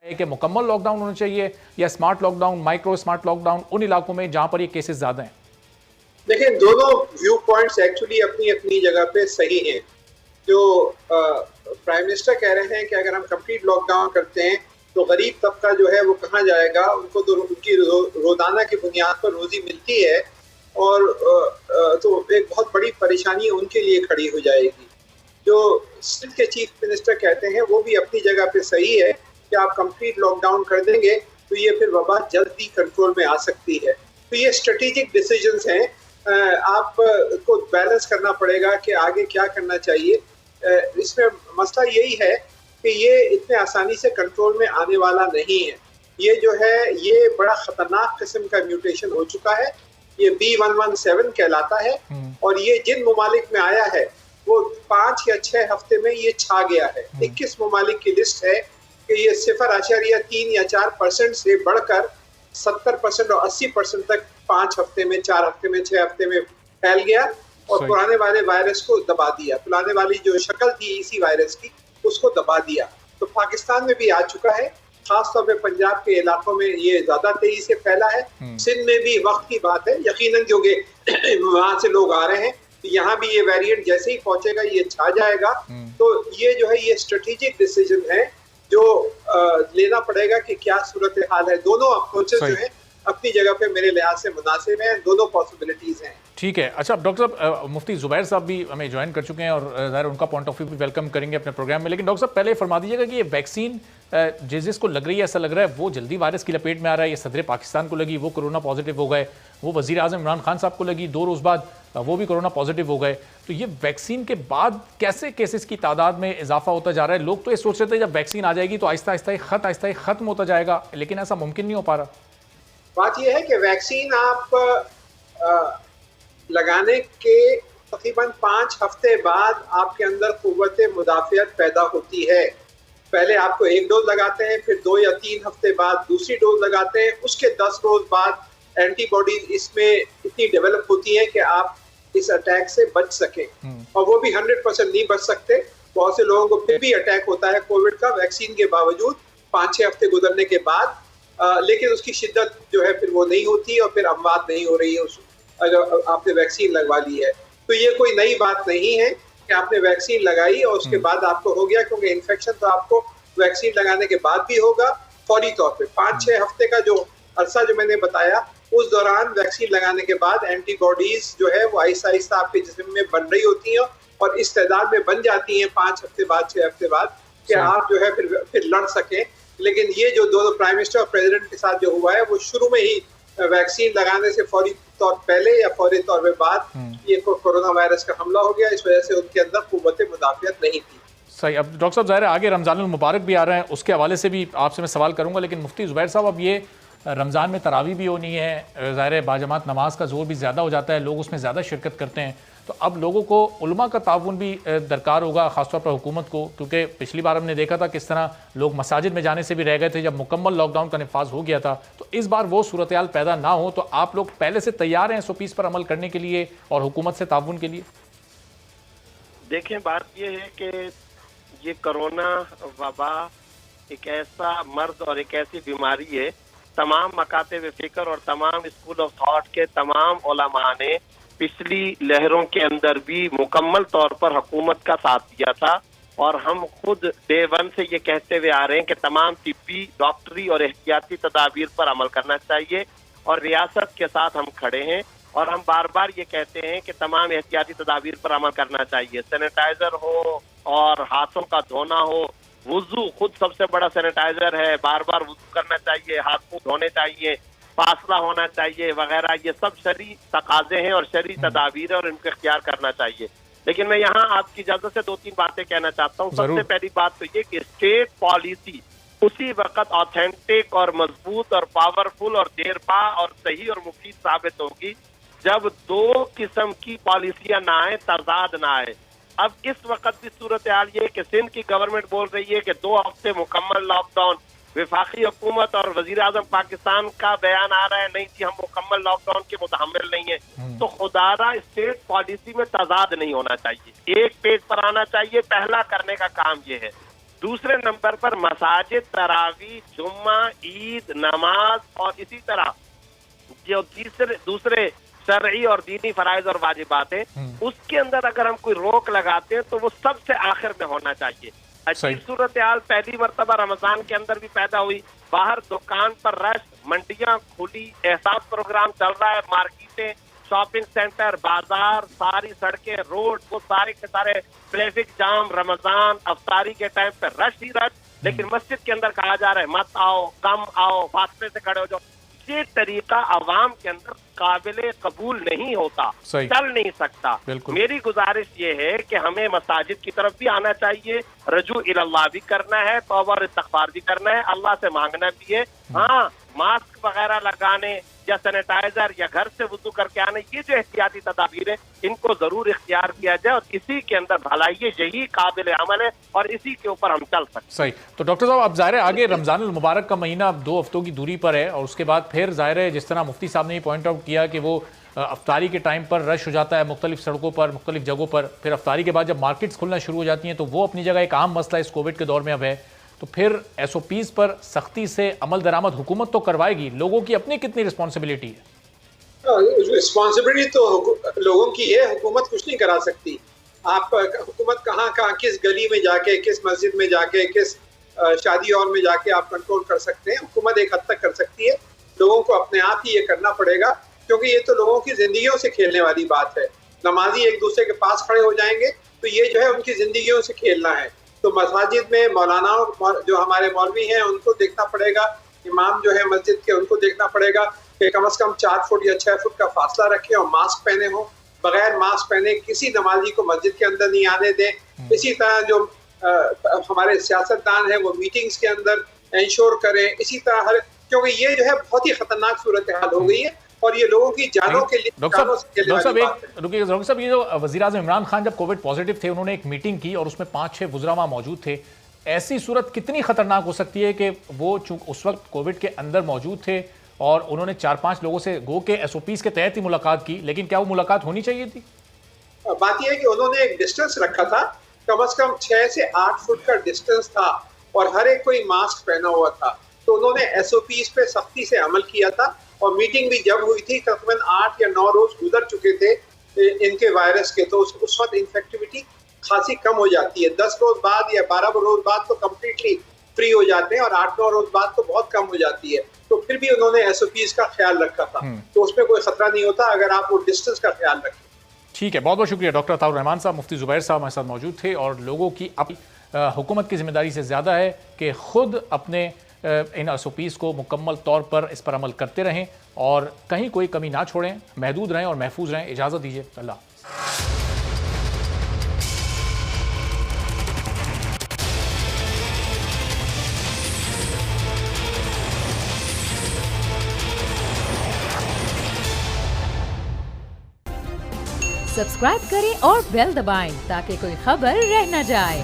کہ مکمل lock down ہونا چاہیے یا smart lockdown, micro smart lockdown ان علاقوں میں جہاں پر یہ کیسز زیادہ ہیں؟ دیکھیں دونوں ویو پوائنٹس ایکچولی اپنی اپنی جگہ پہ صحیح ہیں. جو پرائم منسٹر کہہ رہے ہیں کہ اگر ہم کمپلیٹ لاک ڈاؤن کرتے ہیں تو غریب طبقہ جو ہے وہ کہاں جائے گا, ان کو تو ان کی روزانہ کی بنیاد پر روزی ملتی ہے اور تو ایک بہت بڑی پریشانی ان کے لیے کھڑی ہو جائے گی. جو سندھ کے چیف منسٹر کہتے ہیں وہ بھی اپنی جگہ پہ صحیح ہے کہ آپ کمپلیٹ لاک ڈاؤن کر دیں گے تو یہ پھر وبا جلدی کنٹرول میں آ سکتی ہے. تو یہ اسٹریٹجک ڈیسیجنز ہیں, آپ کو بیلنس کرنا پڑے گا کہ آگے کیا کرنا چاہیے. اس میں مسئلہ یہی ہے کہ یہ اتنے آسانی سے کنٹرول میں آنے والا نہیں ہے. یہ جو ہے یہ بڑا خطرناک قسم کا میوٹیشن ہو چکا ہے, یہ B117 کہلاتا ہے اور یہ جن ممالک میں آیا ہے وہ 5 یا 6 ہفتے میں یہ چھا گیا ہے. 21 ممالک کی لسٹ ہے کہ یہ 0.3 یا 4% سے بڑھ کر 70% اور 80% تک 5 ہفتے میں, 4 ہفتے میں, 6 ہفتے میں پھیل گیا اور پرانے والے وائرس کو دبا دیا. پرانے والی جو شکل تھی اسی وائرس کی اس کو دبا دیا. تو پاکستان میں بھی آ چکا ہے, خاص طور پہ پنجاب کے علاقوں میں یہ زیادہ تیزی سے پھیلا ہے. سندھ میں بھی وقت کی بات ہے, یقیناً جو کہ وہاں سے لوگ آ رہے ہیں یہاں بھی یہ ویریئنٹ جیسے ہی پہنچے گا یہ چھا جائے گا. تو یہ جو ہے یہ اسٹریٹجک ڈیسیجن ہے جو لینا پڑے گا کہ کیا صورتحال ہے. دونوں اپروچز جو ہیں اپنی جگہ پہ میرے لحاظ سے مناسب ہیں, دونوں پاسبلٹیز ہیں. ٹھیک ہے. اچھا ڈاکٹر صاحب, مفتی زبیر صاحب بھی ہمیں جوائن کر چکے ہیں اور ظاہر ان کا پوائنٹ آف ویو بھی ویلکم کریں گے اپنے پروگرام میں. لیکن ڈاکٹر صاحب پہلے فرما دیجیے گا کہ یہ ویکسین جس کو لگ رہی ہے, ایسا لگ رہا ہے وہ جلدی وائرس کی لپیٹ میں آ رہا ہے. یہ صدر پاکستان کو لگی, وہ کورونا پازیٹیو ہو گئے. وہ وزیر اعظم عمران خان صاحب کو لگی, 2 روز بعد وہ بھی کورونا پازیٹیو ہو گئے. تو یہ ویکسین کے بعد کیسے کیسز کی تعداد میں اضافہ ہوتا جا رہا ہے؟ لوگ تو یہ سوچ رہے تھے جب ویکسین آ جائے گی تو آہستہ آہستہ ختم ہوتا جائے گا, لیکن ایسا ممکن نہیں ہو پا رہا. بات یہ ہے کہ ویکسین آپ لگانے کے تقریباً 5 ہفتے بعد آپ کے اندر قوت مدافعت پیدا ہوتی ہے. پہلے آپ کو 1 ڈوز لگاتے ہیں, پھر 2 یا 3 ہفتے بعد دوسری ڈوز لگاتے ہیں, اس کے 10 روز بعد اینٹی باڈیز اس میں اتنی ڈیولپ ہوتی ہیں کہ آپ اس اٹیک سے بچ سکیں. اور وہ بھی 100% نہیں بچ سکتے. بہت سے لوگوں کو پھر بھی اٹیک ہوتا ہے کووڈ کا ویکسین کے باوجود 5-6 ہفتے گزرنے کے بعد, لیکن اس کی شدت جو ہے پھر وہ نہیں ہوتی اور پھر اموات نہیں ہو رہی ہے اگر آپ نے ویکسین لگوا لی ہے. تو یہ کوئی نئی بات نہیں ہے کہ آپ نے ویکسین لگائی اور اس کے بعد آپ کو ہو گیا, کیونکہ انفیکشن تو آپ کو ویکسین لگانے کے بعد بھی ہوگا فوری طور پہ. 5-6 ہفتے کا جو عرصہ جو میں نے بتایا اس دوران ویکسین لگانے کے بعد اینٹی باڈیز جو ہے وہ آہستہ آہستہ آپ کے جسم میں بن رہی ہوتی ہیں اور اس تعداد میں بن جاتی ہیں 5 ہفتے بعد 6 ہفتے بعد کہ آپ جو ہے پھر لڑ سکیں. لیکن یہ جو دونوں پرائم منسٹر اور پریزیڈنٹ کے ساتھ جو ہوا ہے وہ شروع میں ہی ویکسین لگانے سے فوری طور پہلے یا فوری طور پہ بعد یہ کورونا وائرس کا حملہ ہو گیا, اس وجہ سے ان کے اندر قوت مدافعت نہیں تھی. صحیح. اب ڈاکٹر صاحب ظاہر ہے آگے رمضان المبارک بھی آ رہے ہیں, اس کے حوالے سے بھی آپ سے میں سوال کروں گا. لیکن مفتی زبیر صاحب اب یہ رمضان میں تراویح بھی ہونی ہے, ظاہر ہے باجماعت نماز کا زور بھی زیادہ ہو جاتا ہے, لوگ اس میں زیادہ شرکت کرتے ہیں. تو اب لوگوں کو علماء کا تعاون بھی درکار ہوگا, خاص طور پر حکومت کو, کیونکہ پچھلی بار ہم نے دیکھا تھا کس طرح لوگ مساجد میں جانے سے بھی رہ گئے تھے جب مکمل لاک ڈاؤن کا نفاذ ہو گیا تھا. تو اس بار وہ صورتحال پیدا نہ ہو تو آپ لوگ پہلے سے تیار ہیں SOPs پر عمل کرنے کے لیے اور حکومت سے تعاون کے لیے؟ دیکھیں بات یہ ہے کہ یہ کرونا وبا ایک ایسا مرض اور ایک ایسی بیماری ہے, تمام مکاتب فکر اور تمام اسکول آف تھاٹ کے تمام علماء نے پچھلی لہروں کے اندر بھی مکمل طور پر حکومت کا ساتھ دیا تھا, اور ہم خود ڈے 1 سے یہ کہتے ہوئے آ رہے ہیں کہ تمام طبی, ڈاکٹری اور احتیاطی تدابیر پر عمل کرنا چاہیے, اور ریاست کے ساتھ ہم کھڑے ہیں. اور ہم بار بار یہ کہتے ہیں کہ تمام احتیاطی تدابیر پر عمل کرنا چاہیے, سینیٹائزر ہو اور ہاتھوں کا دھونا ہو, وضو خود سب سے بڑا سینیٹائزر ہے, بار بار وضو کرنا چاہیے, ہاتھ منہ دھونے چاہیے, فاصلہ ہونا چاہیے وغیرہ. یہ سب شرعی تقاضے ہیں اور شرعی تدابیر ہیں اور ان کو اختیار کرنا چاہیے. لیکن میں یہاں آپ کی اجازت سے 2-3 باتیں کہنا چاہتا ہوں. سب سے پہلی بات تو یہ کہ اسٹیٹ پالیسی اسی وقت آتھینٹک اور مضبوط اور پاورفل اور دیرپا اور صحیح اور مفید ثابت ہوگی جب 2 قسم کی پالیسیاں نہ آئیں, تضاد نہ آئے. اب اس وقت بھی صورتحال یہ ہے کہ سندھ کی گورنمنٹ بول رہی ہے کہ 2 ہفتے مکمل لاک ڈاؤن, وفاقی حکومت اور وزیر اعظم پاکستان کا بیان آ رہا ہے نہیں جی ہم مکمل لاک ڈاؤن کے متحمل نہیں ہیں. تو خدارا اسٹیٹ پالیسی میں تضاد نہیں ہونا چاہیے, ایک پیج پر آنا چاہیے. پہلا کرنے کا کام یہ ہے دوسرے نمبر پر مساجد، تراویح، جمعہ، عید، نماز اور اسی طرح جو دوسرے شرعی اور دینی فرائض اور واجبات ہیں اس کے اندر اگر ہم کوئی روک لگاتے ہیں تو وہ سب سے آخر میں ہونا چاہیے. عجیب صورتحال پہلی مرتبہ رمضان کے اندر بھی پیدا ہوئی. باہر دکان پر رش، منڈیاں کھلی، احساس پروگرام چل رہا ہے، مارکیٹیں، شاپنگ سینٹر، بازار، ساری سڑکیں، روڈ، وہ سارے کے سارے ٹریفک جام. رمضان افطاری کے ٹائم پہ رش ہی رش، لیکن مسجد کے اندر کہا جا رہا ہے مت آؤ، کم آؤ، فاصلے سے کھڑے ہو جاؤ. یہ طریقہ عوام کے اندر قابل قبول نہیں ہوتا، چل نہیں سکتا. میری گزارش یہ ہے کہ ہمیں مساجد کی طرف بھی آنا چاہیے، رجوع اللہ بھی کرنا ہے، توبہ اور استغفار بھی کرنا ہے، اللہ سے مانگنا بھی ہے. ہاں، ماسک وغیرہ لگانے یا سینیٹائزر یا گھر سے وضو کر کے آنے، یہ جو احتیاطی تدابیر ہیں ان کو ضرور اختیار کیا جائے اور اسی کے اندر بھلائی ہے، یہی قابل عمل ہے اور اسی کے اوپر ہم چل سکتے ہیں. صحیح. تو ڈاکٹر صاحب اب ظاہر ہے آگے رمضان المبارک کا مہینہ اب 2 ہفتوں کی دوری پر ہے اور اس کے بعد پھر ظاہر ہے جس طرح مفتی صاحب نے یہ پوائنٹ آؤٹ کیا کہ وہ افطاری کے ٹائم پر رش ہو جاتا ہے مختلف سڑکوں پر، مختلف جگہوں پر. پھر افطاری کے بعد جب مارکیٹس کھلنا شروع ہو جاتی ہیں تو وہ اپنی جگہ ایک عام مسئلہ اس کووڈ کے دور میں اب ہے. تو پھر ایس او پیز پر سختی سے عمل درآمد حکومت تو کروائے گی، لوگوں کی اپنی کتنی رسپانسبلٹی ہے؟ رسپانسبلٹی تو لوگوں کی ہے، حکومت کچھ نہیں کرا سکتی. آپ حکومت کہاں کس گلی میں جا کے، کس مسجد میں جا کے، کس شادی ہال میں جا کے آپ کنٹرول کر سکتے ہیں؟ حکومت ایک حد تک کر سکتی ہے، لوگوں کو اپنے آپ ہی یہ کرنا پڑے گا کیونکہ یہ تو لوگوں کی زندگیوں سے کھیلنے والی بات ہے. نمازی ایک دوسرے کے پاس کھڑے ہو جائیں گے تو یہ جو ہے ان کی زندگیوں سے کھیلنا ہے. تو مساجد میں مولانا جو ہمارے مولوی ہیں ان کو دیکھنا پڑے گا، امام جو ہے مسجد کے ان کو دیکھنا پڑے گا کہ کم از کم 4 فٹ یا 6 فٹ کا فاصلہ رکھیں اور ماسک پہنے ہوں. بغیر ماسک پہنے کسی نمازی کو مسجد کے اندر نہیں آنے دیں. اسی طرح جو ہمارے سیاستدان ہیں وہ میٹنگز کے اندر انشور کریں. اسی طرح کیونکہ یہ جو ہے بہت ہی خطرناک صورتحال ہو گئی ہے اور یہ لوگوں کی جانوں کے لیے ڈاکٹر صاحب یہ جو وزیر اعظم عمران خان جب کووڈ پازیٹیو تھے انہوں نے ایک میٹنگ کی اور اس میں 5-6 وزراء وہاں موجود تھے. ایسی صورت کتنی خطرناک ہو سکتی ہے کہ وہ چونکہ اس وقت کووڈ کے اندر موجود تھے اور انہوں نے 4-5 لوگوں سے گو کے ایس او پیز کے تحت ہی ملاقات کی، لیکن کیا وہ ملاقات ہونی چاہیے تھی؟ بات یہ ہے کہ انہوں نے ایک ڈسٹنس رکھا تھا، کم از کم 6 سے 8 فٹ کا ڈسٹنس تھا اور ہر ایک کوئی ماسک پہنا ہوا تھا. تو انہوں نے ایس او پیز پہ سختی سے عمل کیا تھا اور میٹنگ بھی جب ہوئی تھی تقریباً 8 یا 9 روز گزر چکے تھے ان کے وائرس کے، تو اس وقت انفیکٹیوٹی خاصی کم ہو جاتی ہے. 10 روز بعد یا 12 روز بعد تو کمپلیٹلی فری ہو جاتے ہیں اور 8-9 روز بعد تو بہت کم ہو جاتی ہے. تو پھر بھی انہوں نے ایس او پیز کا خیال رکھا تھا، تو اس میں کوئی خطرہ نہیں ہوتا اگر آپ وہ ڈسٹنس کا خیال رکھیں. ٹھیک ہے، بہت بہت شکریہ. ڈاکٹر عطاء الرحمان صاحب، مفتی زبیر صاحب ہمارے ساتھ موجود تھے. اور لوگوں کی حکومت کی ذمہ داری سے زیادہ ہے کہ خود اپنے ان ایس او پیز کو مکمل طور پر اس پر عمل کرتے رہیں اور کہیں کوئی کمی نہ چھوڑیں، محدود رہیں اور محفوظ رہیں. اجازت دیجیے، اللہ حافظ. سبسکرائب کریں اور بیل دبائیں تاکہ کوئی خبر رہ نہ جائے.